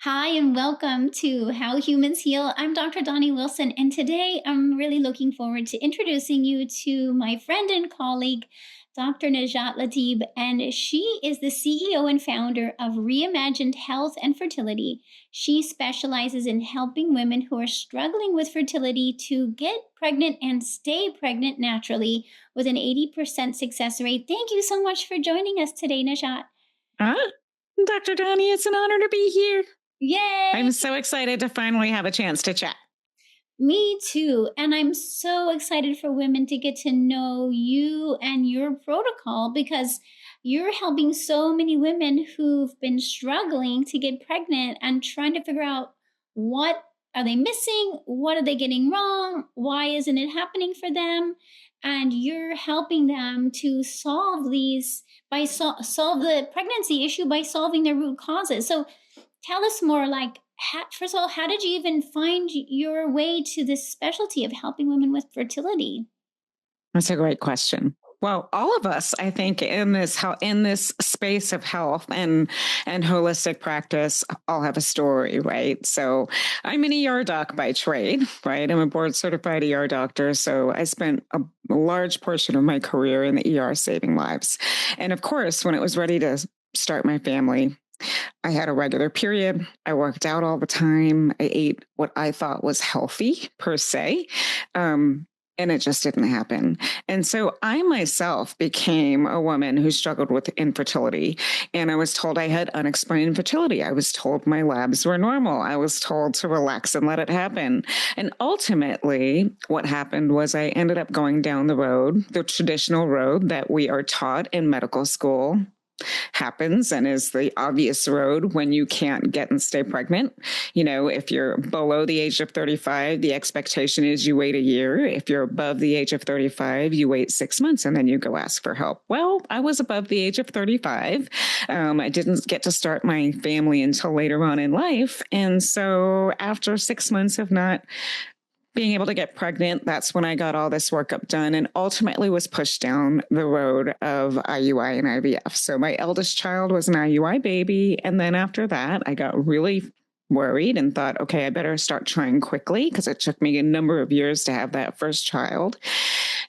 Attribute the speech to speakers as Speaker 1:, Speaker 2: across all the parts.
Speaker 1: Hi, and welcome to How Humans Heal. I'm Dr. Donnie Wilson, and today I'm really looking forward to introducing you to my friend and colleague, Dr. Nashat Latib. And she is the CEO and founder of Reimagined Health and Fertility. She specializes in helping women who are struggling with fertility to get pregnant and stay pregnant naturally with an 80% success rate. Thank you so much for joining us today, Nashat.
Speaker 2: Ah, Dr. Donnie, it's an honor to be here.
Speaker 1: Yay!
Speaker 2: I'm so excited to finally have a chance to chat.
Speaker 1: Me too. And I'm so excited for women to get to know you and your protocol because you're helping so many women who've been struggling to get pregnant and trying to figure out what are they missing? What are they getting wrong? Why isn't it happening for them? And you're helping them to solve these solve the pregnancy issue by solving their root causes. So tell us more, like, first of all, how did you even find your way to this specialty of helping women with fertility?
Speaker 2: That's a great question. Well, all of us, I think, in this space of health and holistic practice, all have a story, right? So, I'm an ER doc by trade, right? I'm a board certified ER doctor, so I spent a large portion of my career in the ER saving lives. And of course, when it was ready to start my family, I had a regular period. I worked out all the time. I ate what I thought was healthy per se. Um, and it just didn't happen. And so I myself became a woman who struggled with infertility. And I was told I had unexplained infertility. I was told my labs were normal. I was told to relax and let it happen. And ultimately, what happened was I ended up going down the traditional road that we are taught in medical school happens and is the obvious road when you can't get and stay pregnant. You know, if you're below the age of 35, the expectation is you wait a year. If you're above the age of 35, you wait 6 months and then you go ask for help. Well, I was above the age of 35. I didn't get to start my family until later on in life. And so after 6 months of not being able to get pregnant, that's when I got all this workup done and ultimately was pushed down the road of IUI and IVF. So my eldest child was an IUI baby. And then after that, I got really worried and thought, okay, I better start trying quickly because it took me a number of years to have that first child.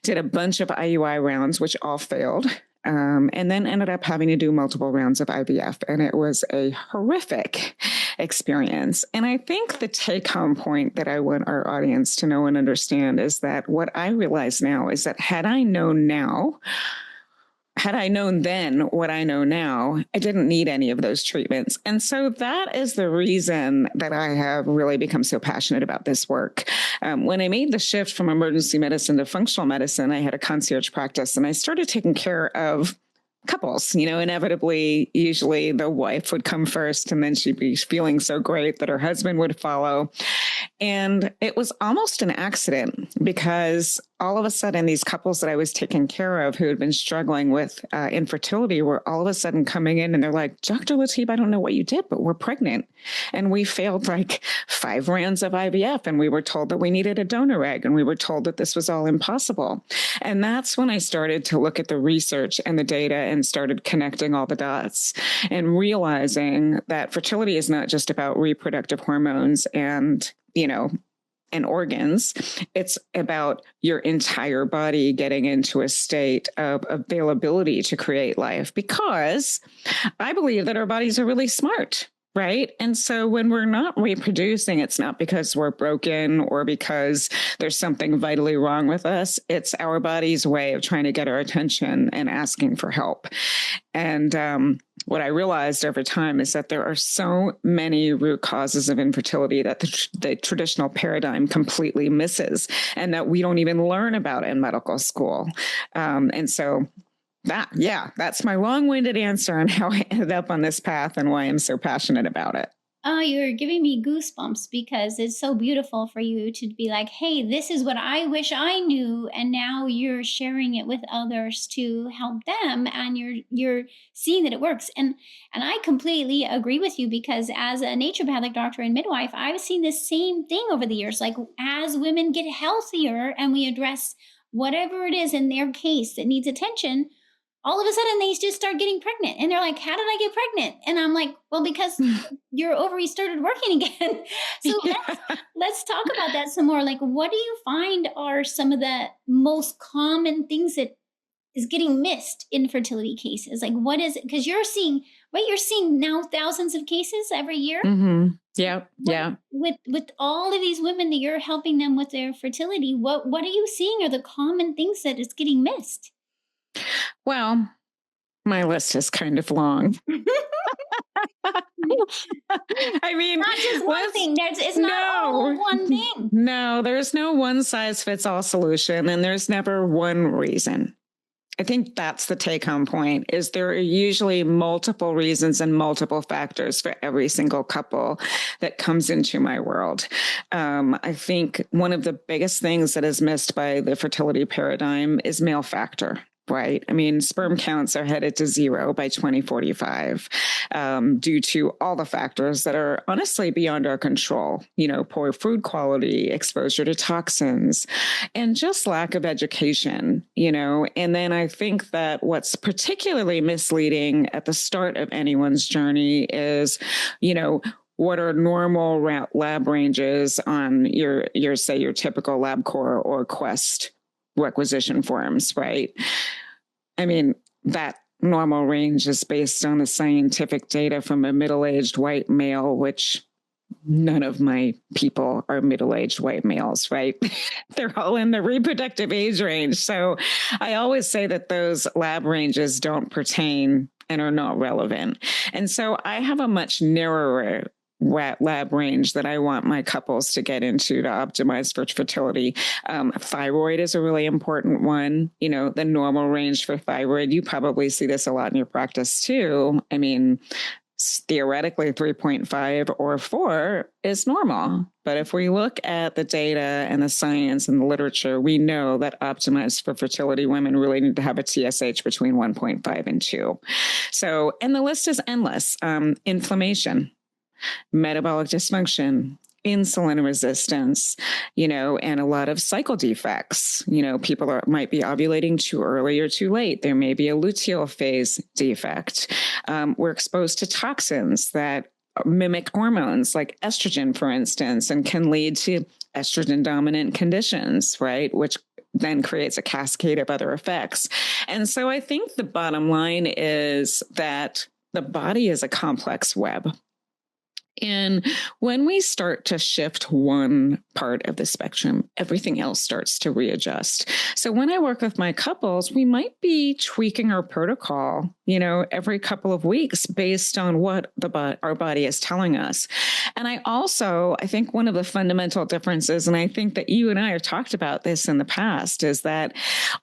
Speaker 2: Did a bunch of IUI rounds, which all failed. And then ended up having to do multiple rounds of IVF. And it was a horrific experience. And I think the take home point that I want our audience to know and understand is that what I realize now is that had I known then what I know now, I didn't need any of those treatments. And so that is the reason that I have really become so passionate about this work. When I made the shift from emergency medicine to functional medicine, I had a concierge practice and I started taking care of couples. You know, inevitably, usually the wife would come first and then she'd be feeling so great that her husband would follow. And it was almost an accident because all of a sudden, these couples that I was taking care of who had been struggling with infertility were all of a sudden coming in and they're like, Dr. Latib, I don't know what you did, but we're pregnant. And we failed like 5 rounds of IVF. And we were told that we needed a donor egg. And we were told that this was all impossible. And that's when I started to look at the research and the data and started connecting all the dots and realizing that fertility is not just about reproductive hormones and organs. It's about your entire body getting into a state of availability to create life because I believe that our bodies are really smart. Right. And so when we're not reproducing, it's not because we're broken or because there's something vitally wrong with us. It's our body's way of trying to get our attention and asking for help. And what I realized over time is that there are so many root causes of infertility that the traditional paradigm completely misses and that we don't even learn about in medical school. And so that's my long-winded answer on how I ended up on this path and why I'm so passionate about it.
Speaker 1: Oh, you're giving me goosebumps because it's so beautiful for you to be like, hey, this is what I wish I knew. And now you're sharing it with others to help them and you're seeing that it works. And I completely agree with you because as a naturopathic doctor and midwife, I've seen the same thing over the years. Like as women get healthier and we address whatever it is in their case that needs attention, all of a sudden they just start getting pregnant and they're like, how did I get pregnant? And I'm like, well, because your ovaries started working again. So
Speaker 2: Yeah.
Speaker 1: let's talk about that some more. Like, what do you find are some of the most common things that is getting missed in fertility cases? Like, what is it? Because you're seeing, right? You're seeing now thousands of cases every year.
Speaker 2: Yeah.
Speaker 1: What
Speaker 2: Yeah.
Speaker 1: with all of these women that you're helping them with their fertility? What are you seeing are the common things that is getting missed?
Speaker 2: Well, my list is kind of long. I mean,
Speaker 1: Not just one
Speaker 2: let's
Speaker 1: thing. It's not all
Speaker 2: no,
Speaker 1: one thing.
Speaker 2: no, there's no one size fits all solution, and there's never one reason. I think that's the take home point is there are usually multiple reasons and multiple factors for every single couple that comes into my world. I think one of the biggest things that is missed by the fertility paradigm is male factor. Right. I mean, sperm counts are headed to zero by 2045 due to all the factors that are honestly beyond our control. Poor food quality, exposure to toxins, and just lack of education. And then I think that what's particularly misleading at the start of anyone's journey is, what are normal lab ranges on your say your typical LabCorp or Quest requisition forms, right? I mean, that normal range is based on the scientific data from a middle-aged white male, which none of my people are middle-aged white males, right? They're all in the reproductive age range. So I always say that those lab ranges don't pertain and are not relevant. And so I have a much narrower lab range that I want my couples to get into to optimize for fertility. Thyroid is a really important one. The normal range for thyroid, you probably see this a lot in your practice too. I mean, theoretically 3.5 or 4 is normal. But if we look at the data and the science and the literature, we know that optimized for fertility women really need to have a TSH between 1.5 and 2. So, and the list is endless. Inflammation, metabolic dysfunction, insulin resistance, and a lot of cycle defects. People might be ovulating too early or too late. There may be a luteal phase defect. We're exposed to toxins that mimic hormones like estrogen, for instance, and can lead to estrogen dominant conditions, right? Which then creates a cascade of other effects. And so I think the bottom line is that the body is a complex web. And when we start to shift one part of the spectrum, everything else starts to readjust. So when I work with my couples, we might be tweaking our protocol, every couple of weeks based on what our body is telling us. And I think one of the fundamental differences, and I think that you and I have talked about this in the past, is that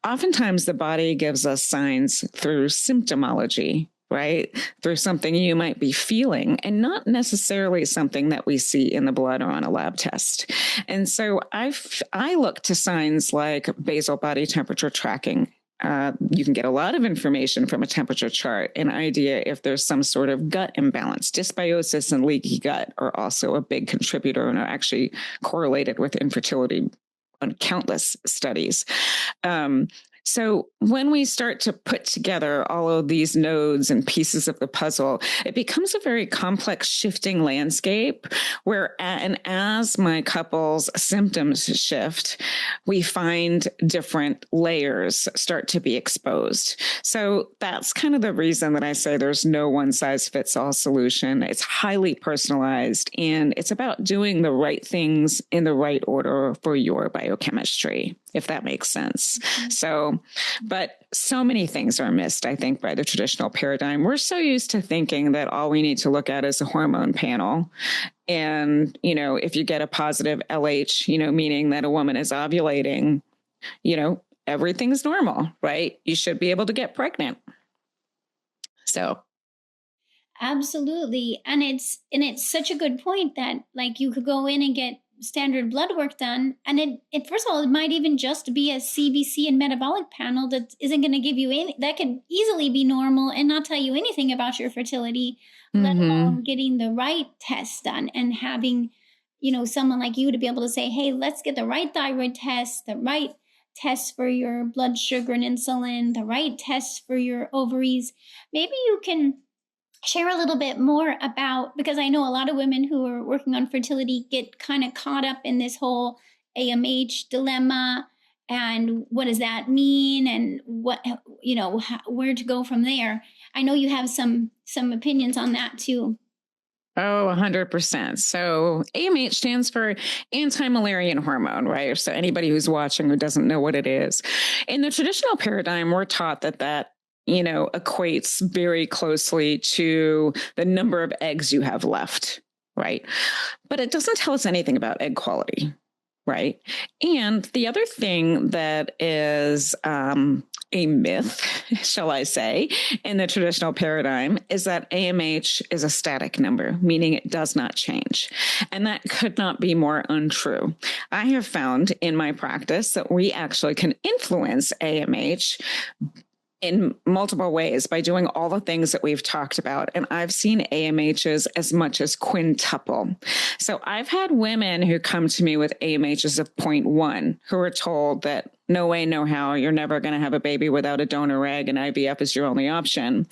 Speaker 2: oftentimes the body gives us signs through symptomology, right? Through something you might be feeling and not necessarily something that we see in the blood or on a lab test. And so I look to signs like basal body temperature tracking. You can get a lot of information from a temperature chart, an idea if there's some sort of gut imbalance. Dysbiosis and leaky gut are also a big contributor and are actually correlated with infertility on countless studies. So when we start to put together all of these nodes and pieces of the puzzle, it becomes a very complex shifting landscape and as my couple's symptoms shift, we find different layers start to be exposed. So that's kind of the reason that I say there's no one size fits all solution. It's highly personalized and it's about doing the right things in the right order for your biochemistry, if that makes sense. But so many things are missed, I think, by the traditional paradigm. We're so used to thinking that all we need to look at is a hormone panel. And, if you get a positive LH, meaning that a woman is ovulating, everything's normal, right? You should be able to get pregnant. So.
Speaker 1: Absolutely. And it's such a good point that like you could go in and get standard blood work done. And it first of all, it might even just be a CBC and metabolic panel that isn't going to give you any, that could easily be normal and not tell you anything about your fertility, let alone getting the right test done and having, someone like you to be able to say, hey, let's get the right thyroid test, the right tests for your blood sugar and insulin, the right tests for your ovaries. Maybe you can share a little bit more about, because I know a lot of women who are working on fertility get kind of caught up in this whole AMH dilemma, and what does that mean, and what, where to go from there. I know you have some opinions on that too.
Speaker 2: Oh, 100%. So AMH stands for anti-Mullerian hormone, right? So anybody who's watching who doesn't know what it is, in the traditional paradigm, we're taught that equates very closely to the number of eggs you have left, right? But it doesn't tell us anything about egg quality, right? And the other thing that is a myth, shall I say, in the traditional paradigm is that AMH is a static number, meaning it does not change. And that could not be more untrue. I have found in my practice that we actually can influence AMH in multiple ways by doing all the things that we've talked about. And I've seen AMHs as much as quintuple. So I've had women who come to me with AMHs of 0.1 who are told that no way, no how, you're never going to have a baby without a donor egg and IVF is your only option.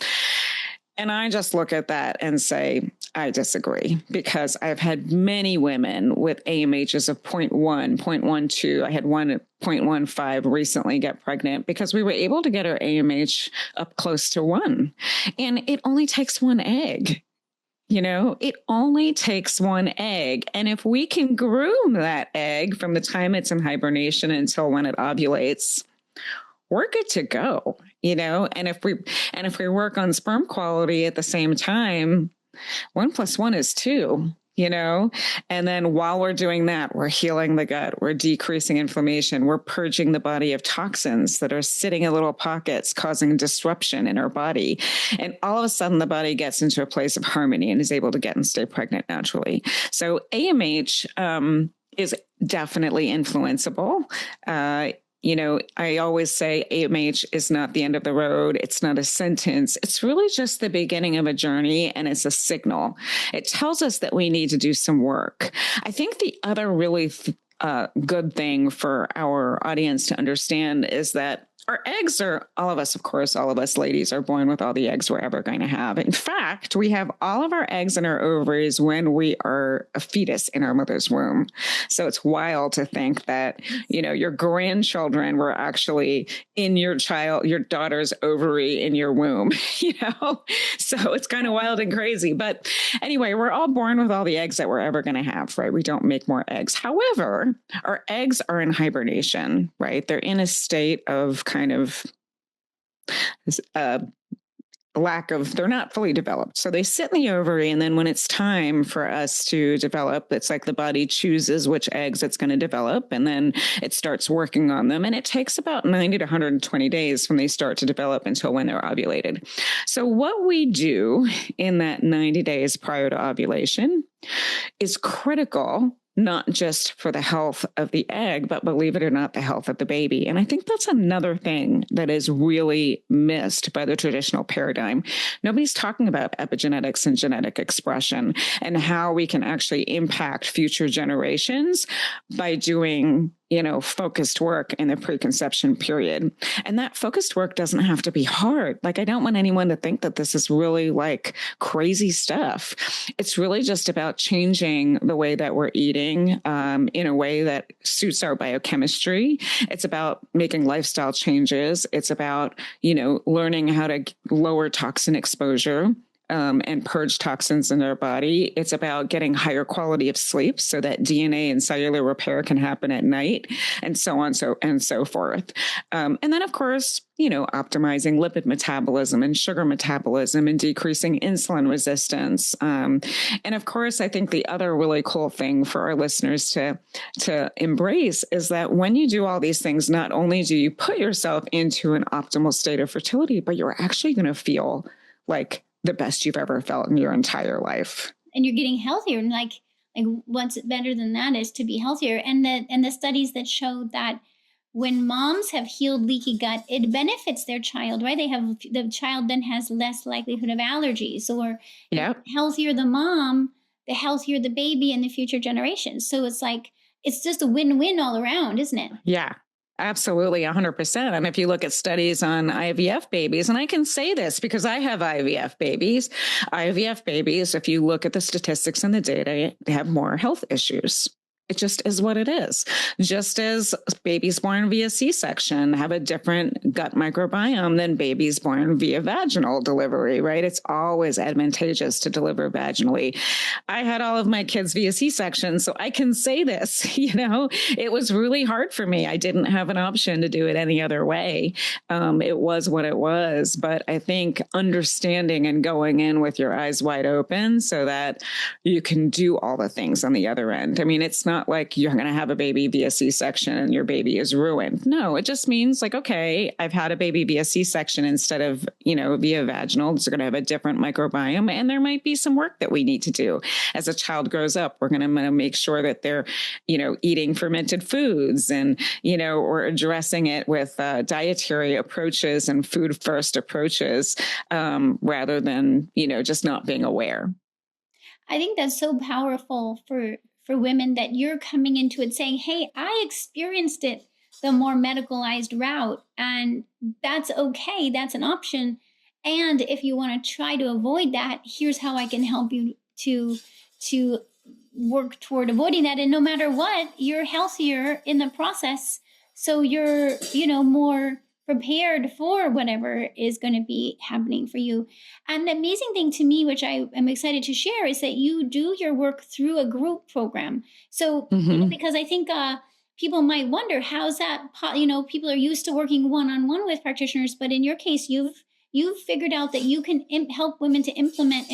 Speaker 2: And I just look at that and say, I disagree, because I've had many women with AMHs of 0.1, 0.12. I had one at 0.15 recently get pregnant because we were able to get her AMH up close to 1. And it only takes one egg. It only takes one egg. And if we can groom that egg from the time it's in hibernation until when it ovulates, we're good to go, and if we work on sperm quality at the same time, 1 + 1 is 2, and then while we're doing that, we're healing the gut, we're decreasing inflammation, we're purging the body of toxins that are sitting in little pockets causing disruption in our body. And all of a sudden the body gets into a place of harmony and is able to get and stay pregnant naturally. So AMH is definitely influenceable. I always say AMH is not the end of the road. It's not a sentence. It's really just the beginning of a journey, and it's a signal. It tells us that we need to do some work. I think the other really good thing for our audience to understand is that our eggs are, all of us ladies are born with all the eggs we're ever going to have. In fact, we have all of our eggs in our ovaries when we are a fetus in our mother's womb. So it's wild to think that, your grandchildren were actually in your daughter's ovary in your womb, So it's kind of wild and crazy. But anyway, we're all born with all the eggs that we're ever going to have, right? We don't make more eggs. However, our eggs are in hibernation, right? They're in a state of kind of they're not fully developed. So they sit in the ovary. And then when it's time for us to develop, it's like the body chooses which eggs it's going to develop. And then it starts working on them. And it takes about 90 to 120 days from they start to develop until when they're ovulated. So what we do in that 90 days prior to ovulation is critical, not just for the health of the egg, but believe it or not, the health of the baby. And I think that's another thing that is really missed by the traditional paradigm. Nobody's talking about epigenetics and genetic expression and how we can actually impact future generations by doing focused work in the preconception period. And that focused work doesn't have to be hard. Like, I don't want anyone to think that this is really like crazy stuff. It's really just about changing the way that we're eating in a way that suits our biochemistry. It's about making lifestyle changes. It's about, learning how to lower toxin exposure. And purge toxins in their body. It's about getting higher quality of sleep so that DNA and cellular repair can happen at night, and so on, and so forth. And then, of course, optimizing lipid metabolism and sugar metabolism and decreasing insulin resistance. And of course, I think the other really cool thing for our listeners to embrace is that when you do all these things, not only do you put yourself into an optimal state of fertility, but you're actually going to feel like the best you've ever felt in your entire life.
Speaker 1: And you're getting healthier. And like what's better than that is to be healthier. And the studies that showed that when moms have healed leaky gut, it benefits their child, right? The child then has less likelihood of allergies, or
Speaker 2: yep.
Speaker 1: Healthier the mom, the healthier the baby and the future generations. So it's like, it's just a win-win all around, isn't it?
Speaker 2: Yeah. Absolutely, 100%. And if you look at studies on IVF babies, and I can say this because I have IVF babies, if you look at the statistics and the data, they have more health issues. It just is what it is. Just as babies born via C-section have a different gut microbiome than babies born via vaginal delivery, right? It's always advantageous to deliver vaginally. I had all of my kids via C-section, so I can say this, it was really hard for me. I didn't have an option to do it any other way. It was what it was. But I think understanding and going in with your eyes wide open so that you can do all the things on the other end. I mean, it's not like you're going to have a baby via C-section and your baby is ruined. No, it just means like, okay, I've had a baby via C-section instead of, via vaginal. It's going to have a different microbiome. And there might be some work that we need to do. As a child grows up, we're going to make sure that they're, eating fermented foods and, or addressing it with dietary approaches and food first approaches rather than, just not being aware.
Speaker 1: I think that's so powerful for women that you're coming into it saying, hey, I experienced it the more medicalized route, and that's okay. That's an option. And if you want to try to avoid that, here's how I can help you to work toward avoiding that. And no matter what, you're healthier in the process. So you're, more prepared for whatever is going to be happening for you. And the amazing thing to me, which I am excited to share, is that you do your work through a group program. So, because I think people might wonder, how's that, people are used to working one-on-one with practitioners, but in your case, you've figured out that you can help women to implement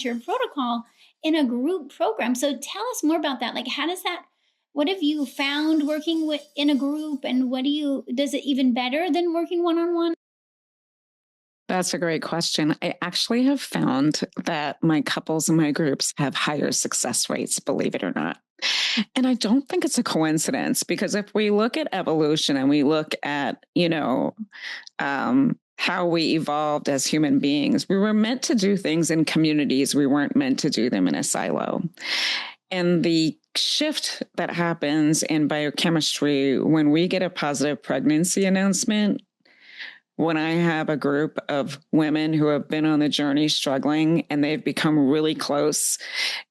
Speaker 1: your protocol in a group program. So tell us more about that. Like, what have you found working in a group, and does it even better than working one-on-one?
Speaker 2: That's a great question. I actually have found that my couples in my groups have higher success rates, believe it or not. And I don't think it's a coincidence, because if we look at evolution and we look at, how we evolved as human beings, we were meant to do things in communities. We weren't meant to do them in a silo. And the shift that happens in biochemistry when we get a positive pregnancy announcement, when I have a group of women who have been on the journey struggling and they've become really close,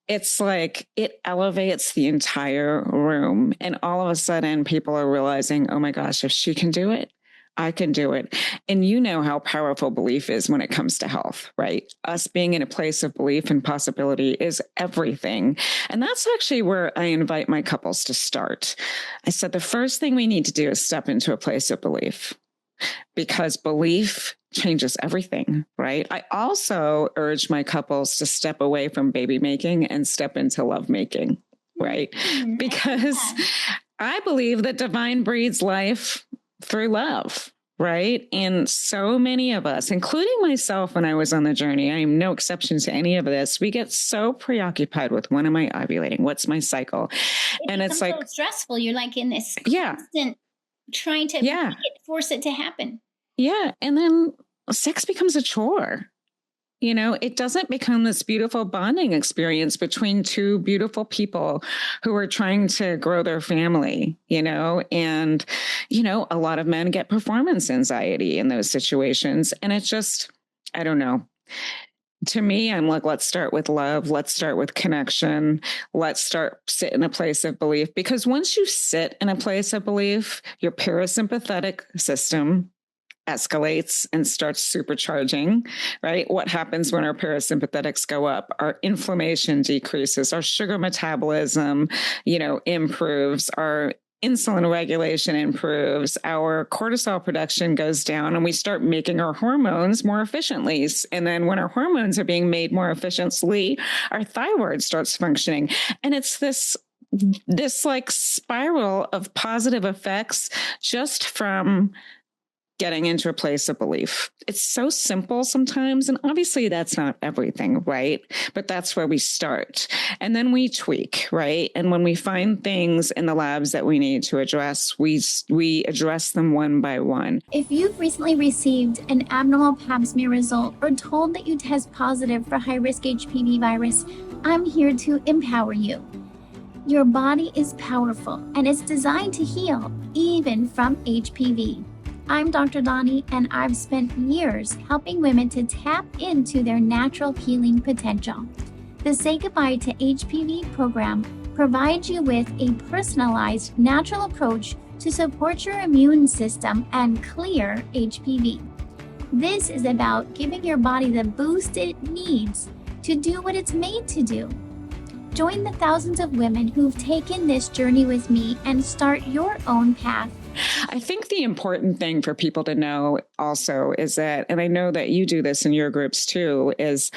Speaker 2: it's like it elevates the entire room. And all of a sudden, people are realizing, oh my gosh, if she can do it, I can do it. And you know how powerful belief is when it comes to health, right? Us being in a place of belief and possibility is everything. And that's actually where I invite my couples to start. I said, the first thing we need to do is step into a place of belief, because belief changes everything, right? I also urge my couples to step away from baby making and step into love making, right? Because I believe that divine breeds life through love, right? And so many of us, including myself when I was on the journey, I am no exception to any of this, we get so preoccupied with, when am I ovulating? What's my cycle?
Speaker 1: And it's like so stressful. You're like in this constant trying to force it to happen.
Speaker 2: Yeah. And then sex becomes a chore. It doesn't become this beautiful bonding experience between two beautiful people who are trying to grow their family, and, a lot of men get performance anxiety in those situations. And it's just, I don't know. To me, I'm like, let's start with love. Let's start with connection. Let's sit in a place of belief, because once you sit in a place of belief, your parasympathetic system escalates and starts supercharging, right? What happens when our parasympathetics go up? Our inflammation decreases, our sugar metabolism, improves, our insulin regulation improves, our cortisol production goes down, and we start making our hormones more efficiently. And then when our hormones are being made more efficiently, our thyroid starts functioning. And it's this like spiral of positive effects just from getting into a place of belief. It's so simple sometimes. And obviously that's not everything, right? But that's where we start. And then we tweak, right? And when we find things in the labs that we need to address, we address them one by one.
Speaker 1: If you've recently received an abnormal pap smear result or told that you test positive for high-risk HPV virus, I'm here to empower you. Your body is powerful and it's designed to heal, even from HPV. I'm Dr. Donnie, and I've spent years helping women to tap into their natural healing potential. The Say Goodbye to HPV program provides you with a personalized, natural approach to support your immune system and clear HPV. This is about giving your body the boost it needs to do what it's made to do. Join the thousands of women who've taken this journey with me and start your own path.
Speaker 2: I think the important thing for people to know also is that, and I know that you do this in your groups too, is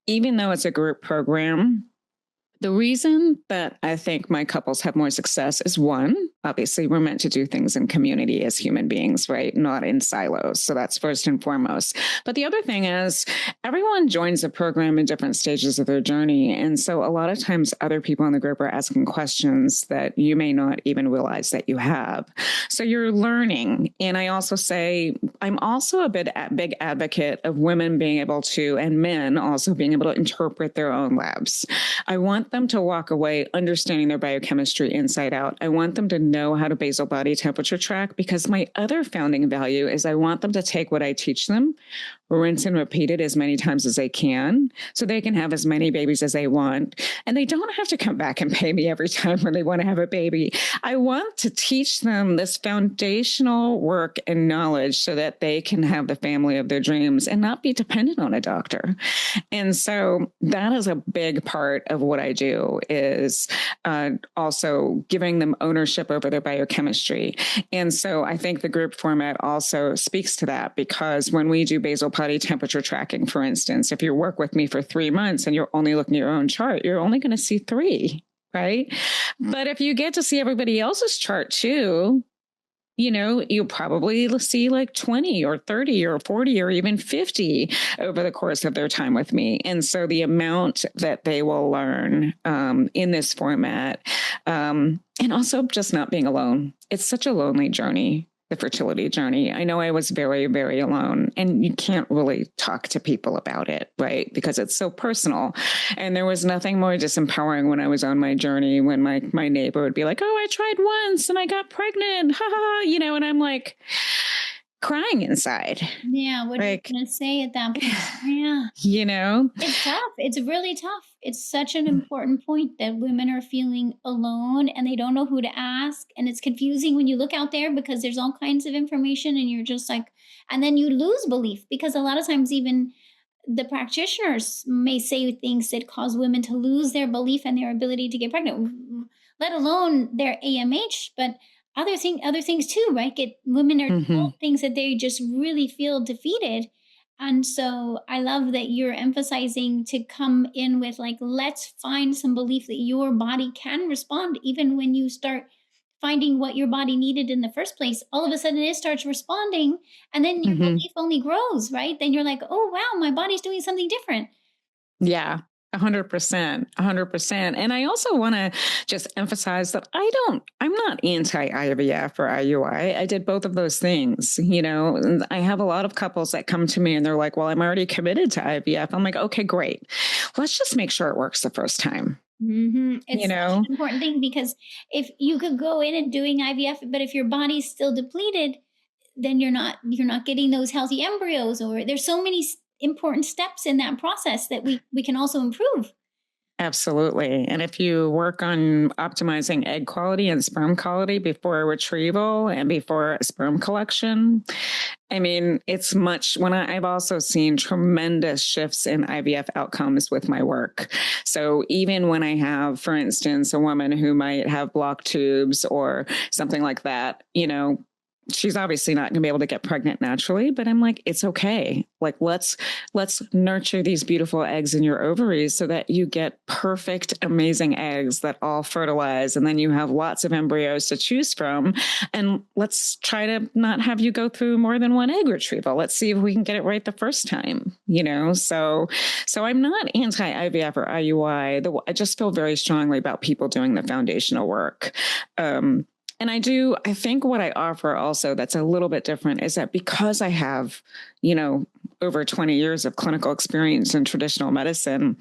Speaker 2: even though it's a group program, the reason that I think my couples have more success is one, obviously we're meant to do things in community as human beings, right? Not in silos. So that's first and foremost. But the other thing is everyone joins the program in different stages of their journey. And so a lot of times other people in the group are asking questions that you may not even realize that you have. So you're learning. And I also say, I'm also a big advocate of women being able to, and men also being able to interpret their own labs. I want them to walk away understanding their biochemistry inside out. I want them to know how to basal body temperature track, because my other founding value is I want them to take what I teach them, rinse and repeat it as many times as they can, so they can have as many babies as they want. And they don't have to come back and pay me every time when they want to have a baby. I want to teach them this foundational work and knowledge so that they can have the family of their dreams and not be dependent on a doctor. And so that is a big part of what I do, is also giving them ownership over their biochemistry. And so I think the group format also speaks to that, because when we do basal body temperature tracking, for instance, if you work with me for 3 months and you're only looking at your own chart, you're only going to see 3, right? But if you get to see everybody else's chart too, you'll probably see like 20 or 30 or 40 or even 50 over the course of their time with me. And so the amount that they will learn in this format, and also just not being alone. It's such a lonely journey, the fertility journey. I know I was very, very alone, and you can't really talk to people about it, right? Because it's so personal. And there was nothing more disempowering when I was on my journey, when my neighbor would be like, "Oh, I tried once and I got pregnant," ha ha, and I'm like crying inside.
Speaker 1: Yeah, what are you going to say at that point? Yeah. It's tough. It's really tough. It's such an important point that women are feeling alone and they don't know who to ask. And it's confusing when you look out there, because there's all kinds of information and you're just like, and then you lose belief, because a lot of times even the practitioners may say things that cause women to lose their belief and their ability to get pregnant, let alone their AMH, but other things too, right? Women are told things that they just really feel defeated. And so I love that you're emphasizing to come in with like, let's find some belief that your body can respond, even when you start finding what your body needed in the first place. All of a sudden it starts responding, and then your belief only grows, right? Then you're like, oh wow, my body's doing something different.
Speaker 2: Yeah. 100%, 100%. And I also want to just emphasize that I'm not anti-IVF or IUI. I did both of those things. I have a lot of couples that come to me and they're like, well, I'm already committed to IVF. I'm like, okay, great. Let's just make sure it works the first time.
Speaker 1: It's such an important thing, because if you could go in and doing IVF, but if your body's still depleted, then you're not getting those healthy embryos, or there's so many important steps in that process that we can also improve.
Speaker 2: Absolutely. And if you work on optimizing egg quality and sperm quality before retrieval and before sperm collection, I mean, I've also seen tremendous shifts in IVF outcomes with my work. So even when I have, for instance, a woman who might have blocked tubes or something like that, she's obviously not going to be able to get pregnant naturally, but I'm like, it's okay. Like, let's nurture these beautiful eggs in your ovaries so that you get perfect, amazing eggs that all fertilize. And then you have lots of embryos to choose from. And let's try to not have you go through more than one egg retrieval. Let's see if we can get it right the first time, So I'm not anti-IVF or IUI. I just feel very strongly about people doing the foundational work. And I think what I offer also that's a little bit different is that because I have, over 20 years of clinical experience in traditional medicine,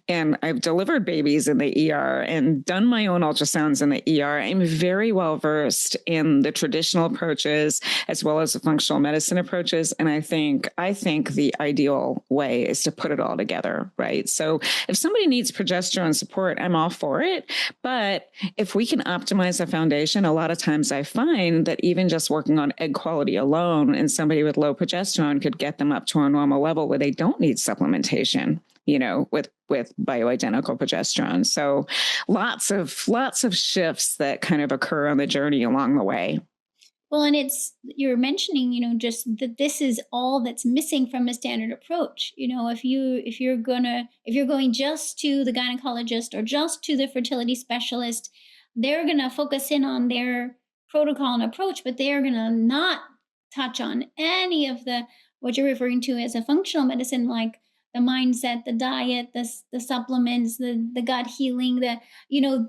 Speaker 2: and I've delivered babies in the ER and done my own ultrasounds in the ER. I'm very well versed in the traditional approaches as well as the functional medicine approaches. And I think the ideal way is to put it all together, right? So if somebody needs progesterone support, I'm all for it. But if we can optimize the foundation, a lot of times I find that even just working on egg quality alone and somebody with low progesterone could get them up to a normal level where they don't need supplementation, with bioidentical progesterone. So lots of shifts that kind of occur on the journey along the way.
Speaker 1: Well, and you're mentioning, just that this is all that's missing from a standard approach. If you're going just to the gynecologist or just to the fertility specialist, they're gonna focus in on their protocol and approach, but they are gonna not touch on any of what you're referring to as a functional medicine, like the mindset, the diet, the supplements, the gut healing,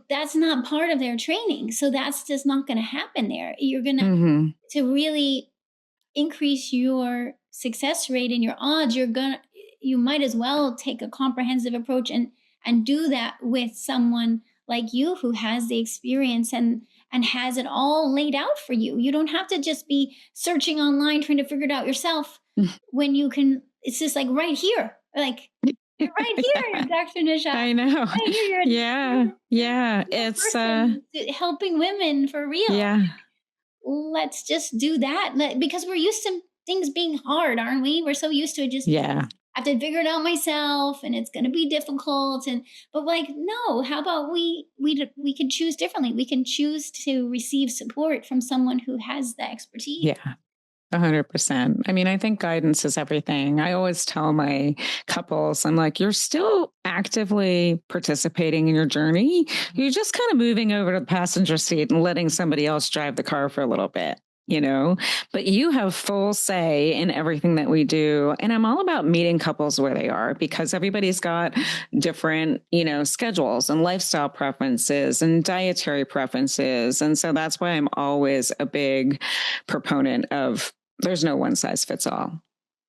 Speaker 1: that's not part of their training. So that's just not going to happen there. You're going to really increase your success rate and your odds. You might as well take a comprehensive approach and do that with someone like you who has the experience and has it all laid out for you. You don't have to just be searching online trying to figure it out yourself when you can. It's just like right here. Like you're right here, Dr. Nashat.
Speaker 2: I know.
Speaker 1: Right here,
Speaker 2: yeah. It's
Speaker 1: helping women for real.
Speaker 2: Yeah.
Speaker 1: Let's just do that because we're used to things being hard, aren't we? We're so used to it. Just I have to figure it out myself, and it's going to be difficult. But no. How about we can choose differently? We can choose to receive support from someone who has the expertise.
Speaker 2: Yeah. 100%. I mean, I think guidance is everything. I always tell my couples, I'm like, you're still actively participating in your journey. You're just kind of moving over to the passenger seat and letting somebody else drive the car for a little bit, but you have full say in everything that we do. And I'm all about meeting couples where they are because everybody's got different, schedules and lifestyle preferences and dietary preferences. And so that's why I'm always a big proponent of there's no one size fits all,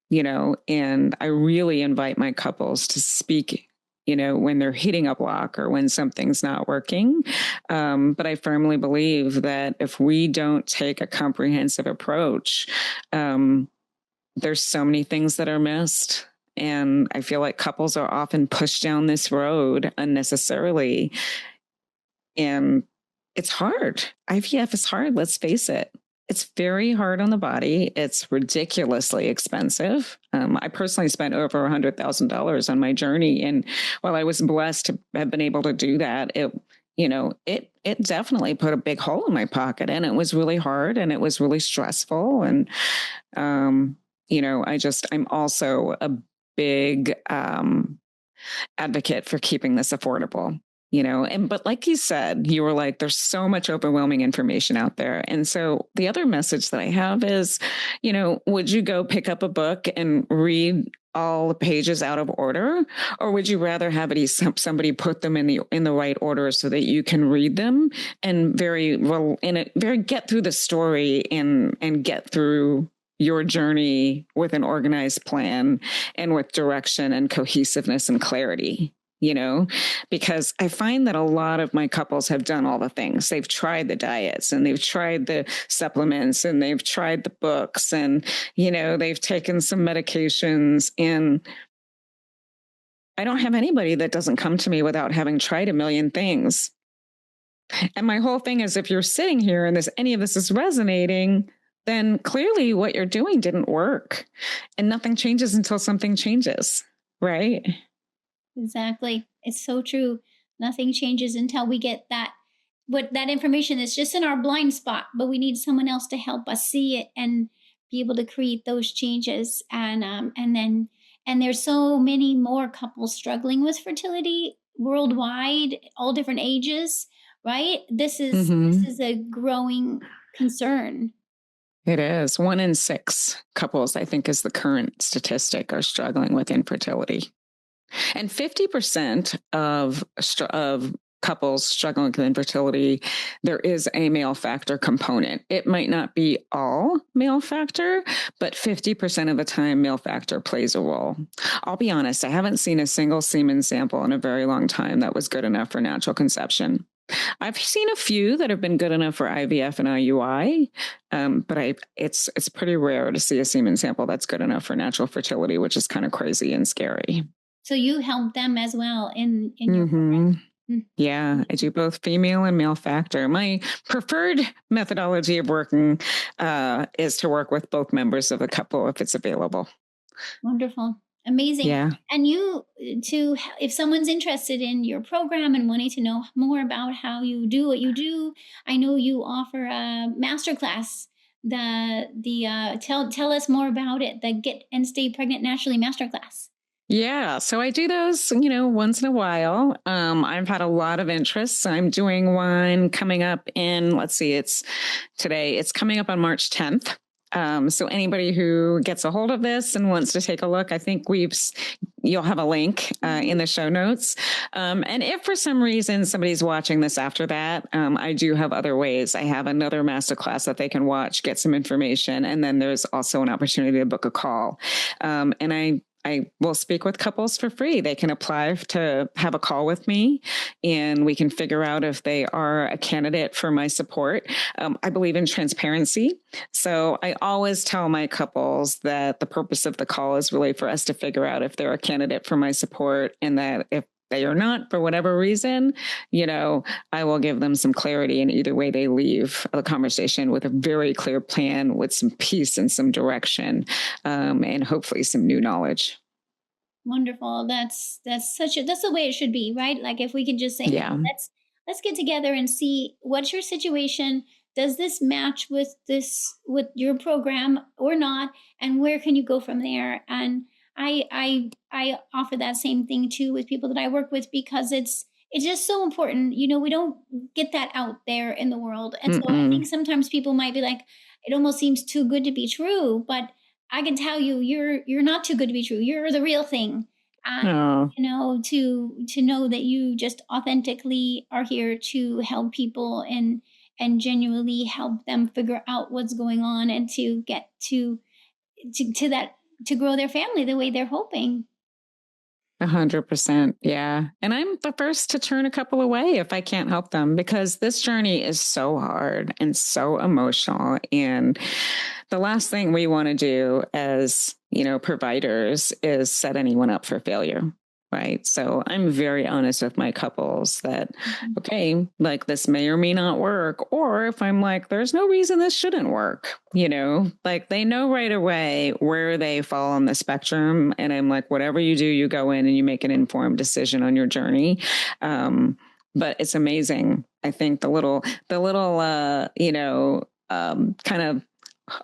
Speaker 2: and I really invite my couples to speak, when they're hitting a block or when something's not working. But I firmly believe that if we don't take a comprehensive approach, there's so many things that are missed. And I feel like couples are often pushed down this road unnecessarily. And it's hard. IVF is hard. Let's face it. It's very hard on the body. It's ridiculously expensive. I personally spent over $100,000 on my journey. And while I was blessed to have been able to do that, it definitely put a big hole in my pocket, and it was really hard and it was really stressful. And, I'm also a big advocate for keeping this affordable. But like you said, you were like, there's so much overwhelming information out there. And so the other message that I have is, would you go pick up a book and read all the pages out of order, or would you rather have somebody put them in the right order so that you can read them and get through the story and get through your journey with an organized plan and with direction and cohesiveness and clarity? Because I find that a lot of my couples have done all the things. They've tried the diets and they've tried the supplements and they've tried the books and, they've taken some medications. And I don't have anybody that doesn't come to me without having tried a million things. And my whole thing is, if you're sitting here and any of this is resonating, then clearly what you're doing didn't work, and nothing changes until something changes, right?
Speaker 1: Exactly. It's so true. Nothing changes until we get that information that's just in our blind spot, but we need someone else to help us see it and be able to create those changes. And there's so many more couples struggling with fertility worldwide, all different ages, right? This is a growing concern.
Speaker 2: It is. 1 in 6 couples, I think, is the current statistic, are struggling with infertility. And 50% of couples struggling with infertility, there is a male factor component. It might not be all male factor, but 50% of the time, male factor plays a role. I'll be honest, I haven't seen a single semen sample in a very long time that was good enough for natural conception. I've seen a few that have been good enough for IVF and IUI, but it's pretty rare to see a semen sample that's good enough for natural fertility, which is kind of crazy and scary.
Speaker 1: So you help them as well in your
Speaker 2: Hmm.
Speaker 1: program. Mm.
Speaker 2: Yeah, I do both female and male factor. My preferred methodology of working is to work with both members of the couple if it's available.
Speaker 1: Wonderful. Amazing.
Speaker 2: Yeah.
Speaker 1: And if someone's interested in your program and wanting to know more about how you do what you do, I know you offer a masterclass. Tell us more about it. The Get and Stay Pregnant Naturally masterclass.
Speaker 2: Yeah, so I do those, once in a while. I've had a lot of interest. I'm doing one coming up in, let's see, it's today. It's coming up on March 10th. So anybody who gets a hold of this and wants to take a look, I think you'll have a link in the show notes. And if for some reason somebody's watching this after that, I do have other ways. I have another masterclass that they can watch, get some information, and then there's also an opportunity to book a call. And I will speak with couples for free. They can apply to have a call with me, and we can figure out if they are a candidate for my support. I believe in transparency. So I always tell my couples that the purpose of the call is really for us to figure out if they're a candidate for my support, and that if they are not, for whatever reason, I will give them some clarity, and either way they leave the conversation with a very clear plan, with some peace and some direction, and hopefully some new knowledge.
Speaker 1: Wonderful. That's the way it should be, right? Like if we can just say, hey,
Speaker 2: Yeah.
Speaker 1: let's get together and see what's your situation. Does this match with your program or not? And where can you go from there? And I offer that same thing too with people that I work with, because it's just so important. We don't get that out there in the world. And so I think
Speaker 2: Mm-mm.
Speaker 1: sometimes people might be like, it almost seems too good to be true, but I can tell you, you're not too good to be true. You're the real thing. And
Speaker 2: Oh,
Speaker 1: to know that you just authentically are here to help people and genuinely help them figure out what's going on, and to get to that, to grow their family the way they're hoping.
Speaker 2: 100%. Yeah. And I'm the first to turn a couple away if I can't help them, because this journey is so hard and so emotional. And the last thing we want to do as, providers is set anyone up for failure. Right. So I'm very honest with my couples that,
Speaker 1: Mhm.
Speaker 2: okay, like this may or may not work. Or if I'm like, there's no reason this shouldn't work, like they know right away where they fall on the spectrum. And I'm like, whatever you do, you go in and you make an informed decision on your journey. But it's amazing. I think kind of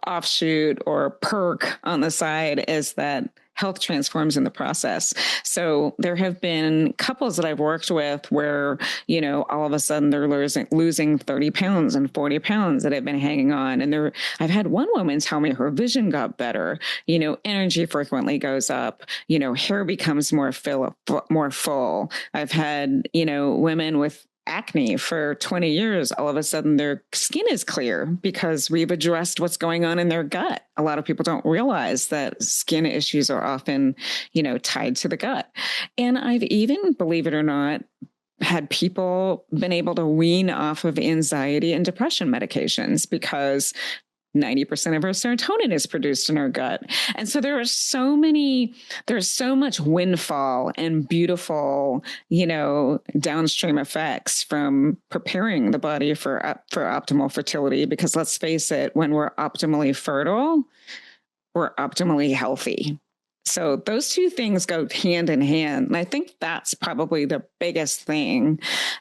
Speaker 2: offshoot or perk on the side is that health transforms in the process. So there have been couples that I've worked with where, all of a sudden they're losing 30 pounds and 40 pounds that have been hanging on. And I've had one woman tell me her vision got better, energy frequently goes up, hair becomes more full. I've had, women with acne for 20 years, all of a sudden their skin is clear because we've addressed what's going on in their gut. A lot of people don't realize that skin issues are often, tied to the gut. And I've even, believe it or not, had people been able to wean off of anxiety and depression medications because 90% of our serotonin is produced in our gut. And so there's so much windfall and beautiful, downstream effects from preparing the body for optimal fertility. Because let's face it, when we're optimally fertile, we're optimally healthy. So those two things go hand in hand. And I think that's probably the biggest thing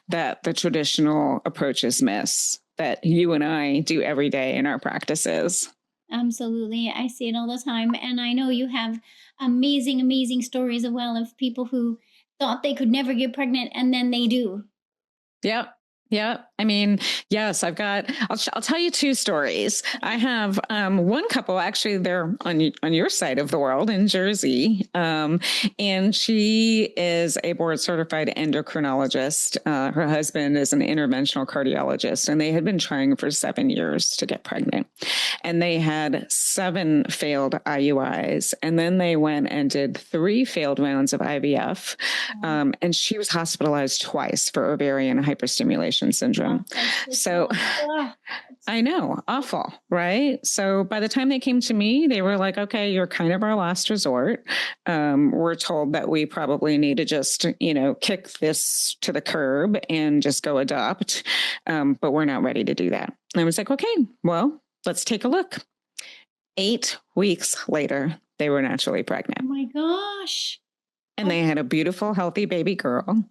Speaker 2: that the traditional approaches miss, that you and I do every day in our practices.
Speaker 1: Absolutely. I see it all the time. And I know you have amazing, amazing stories as well of people who thought they could never get pregnant and then they do.
Speaker 2: Yep. Yeah. I mean, yes, I'll tell you two stories. I have one couple, actually, they're on your side of the world in Jersey. And she is a board certified endocrinologist. Her husband is an interventional cardiologist, and they had been trying for 7 years to get pregnant. And they had 7 failed IUIs. And then they went and did 3 failed rounds of IVF. And she was hospitalized twice for ovarian hyperstimulation syndrome. So I know, awful, right? So by the time they came to me, they were like, okay, you're kind of our last resort. We're told that we probably need to just, kick this to the curb and just go adopt. But we're not ready to do that. And I was like, okay, well, let's take a look. 8 weeks later, they were naturally pregnant.
Speaker 1: Oh my gosh.
Speaker 2: And they had a beautiful, healthy baby girl.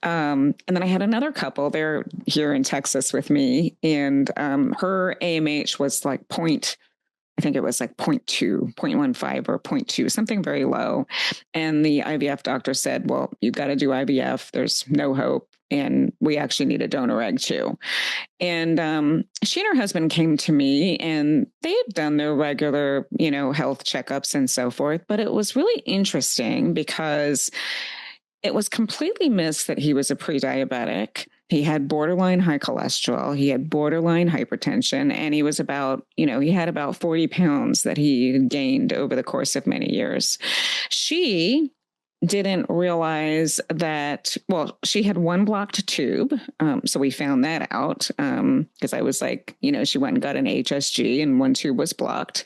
Speaker 2: And then I had another couple. They're here in Texas with me, and her AMH was like I think it was like 0.2, 0.15 or 0.2, something very low. And the IVF doctor said, well, you've got to do IVF. There's no hope. And we actually need a donor egg too. And she and her husband came to me, and they had done their regular, health checkups and so forth. But it was really interesting because it was completely missed that he was a pre-diabetic. He had borderline high cholesterol. He had borderline hypertension. And he was he had about 40 pounds that he gained over the course of many years. She didn't realize that, well, she had one blocked tube. So we found that out because I was like, she went and got an HSG and one tube was blocked.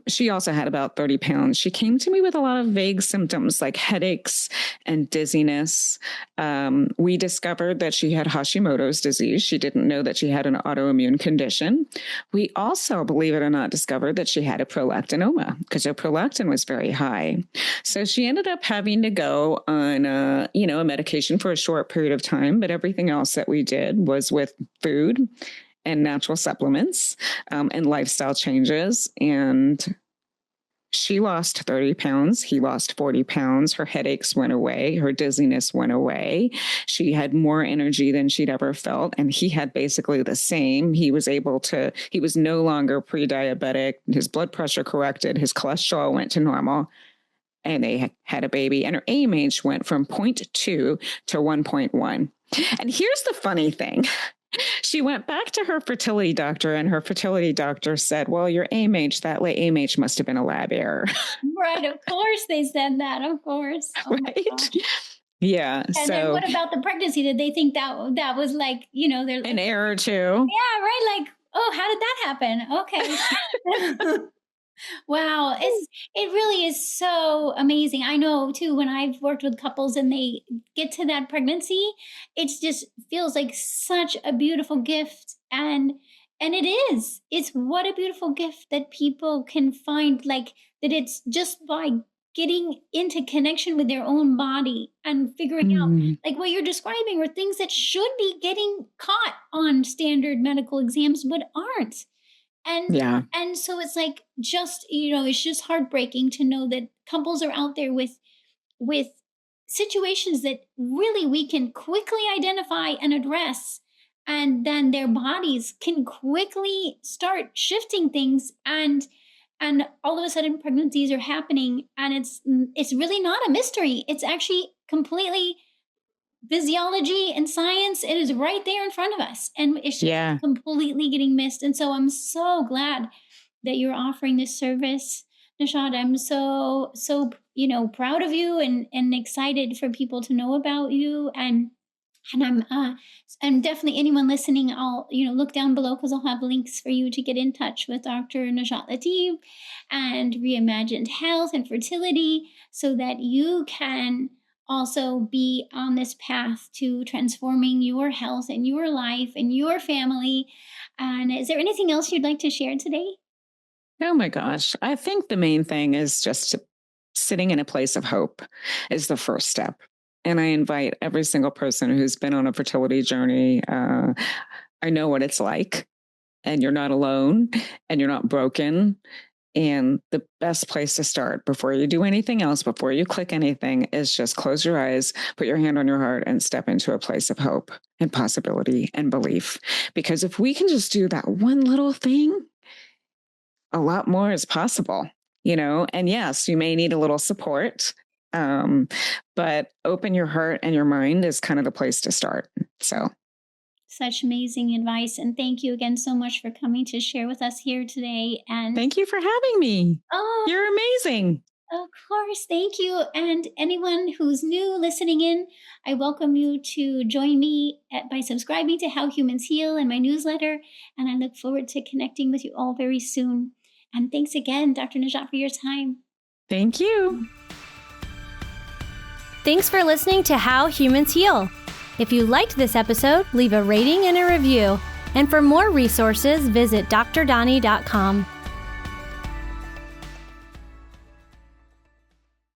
Speaker 2: She also had about 30 pounds. She came to me with a lot of vague symptoms like headaches and dizziness. We discovered that she had Hashimoto's disease. She didn't know that she had an autoimmune condition. We also, believe it or not, discovered that she had a prolactinoma because her prolactin was very high. So she ended up having to go on, a medication for a short period of time. But everything else that we did was with food and natural supplements and lifestyle changes. And she lost 30 pounds. He lost 40 pounds. Her headaches went away. Her dizziness went away. She had more energy than she'd ever felt. And he had basically the same. He was no longer pre-diabetic. His blood pressure corrected. His cholesterol went to normal. And they had a baby, and her AMH went from 0.2 to 1.1. And here's the funny thing. She went back to her fertility doctor, and her fertility doctor said, well, your AMH, that AMH must have been a lab error.
Speaker 1: Right. Of course they said that. Of course. Oh
Speaker 2: right. Yeah.
Speaker 1: And then what about the pregnancy? Did they think that was like, they're like,
Speaker 2: an error too?
Speaker 1: Yeah. Right. Like, oh, how did that happen? Okay. Wow. It really is so amazing. I know too, when I've worked with couples and they get to that pregnancy, it just feels like such a beautiful gift. And it's what a beautiful gift that people can find, like that it's just by getting into connection with their own body and figuring out like what you're describing are things that should be getting caught on standard medical exams, but aren't. And so it's like just, it's just heartbreaking to know that couples are out there with situations that really we can quickly identify and address, and then their bodies can quickly start shifting things, and all of a sudden pregnancies are happening, and it's really not a mystery. It's actually completely physiology and science. It is right there in front of us, and it's just completely getting missed. And so I'm so glad that you're offering this service, Nashat. I'm so proud of you and excited for people to know about you. And I'm definitely, anyone listening, I'll look down below because I'll have links for you to get in touch with Dr. Nashat Latib and Reimagined Health and Fertility, so that you can also be on this path to transforming your health and your life and your family. And is there anything else you'd like to share today?
Speaker 2: Oh my gosh. I think the main thing is just sitting in a place of hope is the first step. And I invite every single person who's been on a fertility journey. I know what it's like, and you're not alone, and you're not broken. And the best place to start before you do anything else, before you click anything, is just close your eyes, put your hand on your heart, and step into a place of hope and possibility and belief. Because if we can just do that one little thing, a lot more is possible, and yes, you may need a little support. But open your heart and your mind is kind of the place to start. So
Speaker 1: Such amazing advice. And thank you again so much for coming to share with us here today. And
Speaker 2: thank you for having me.
Speaker 1: oh,
Speaker 2: You're amazing.
Speaker 1: of course, thank you. And anyone who's new listening in, I welcome you to join me by subscribing to How Humans Heal and my newsletter. And I look forward to connecting with you all very soon. And thanks again, Dr. Nashat, for your time.
Speaker 2: Thank you.
Speaker 3: Thanks for listening to How Humans Heal. If you liked this episode, leave a rating and a review. And for more resources, visit drdonnie.com.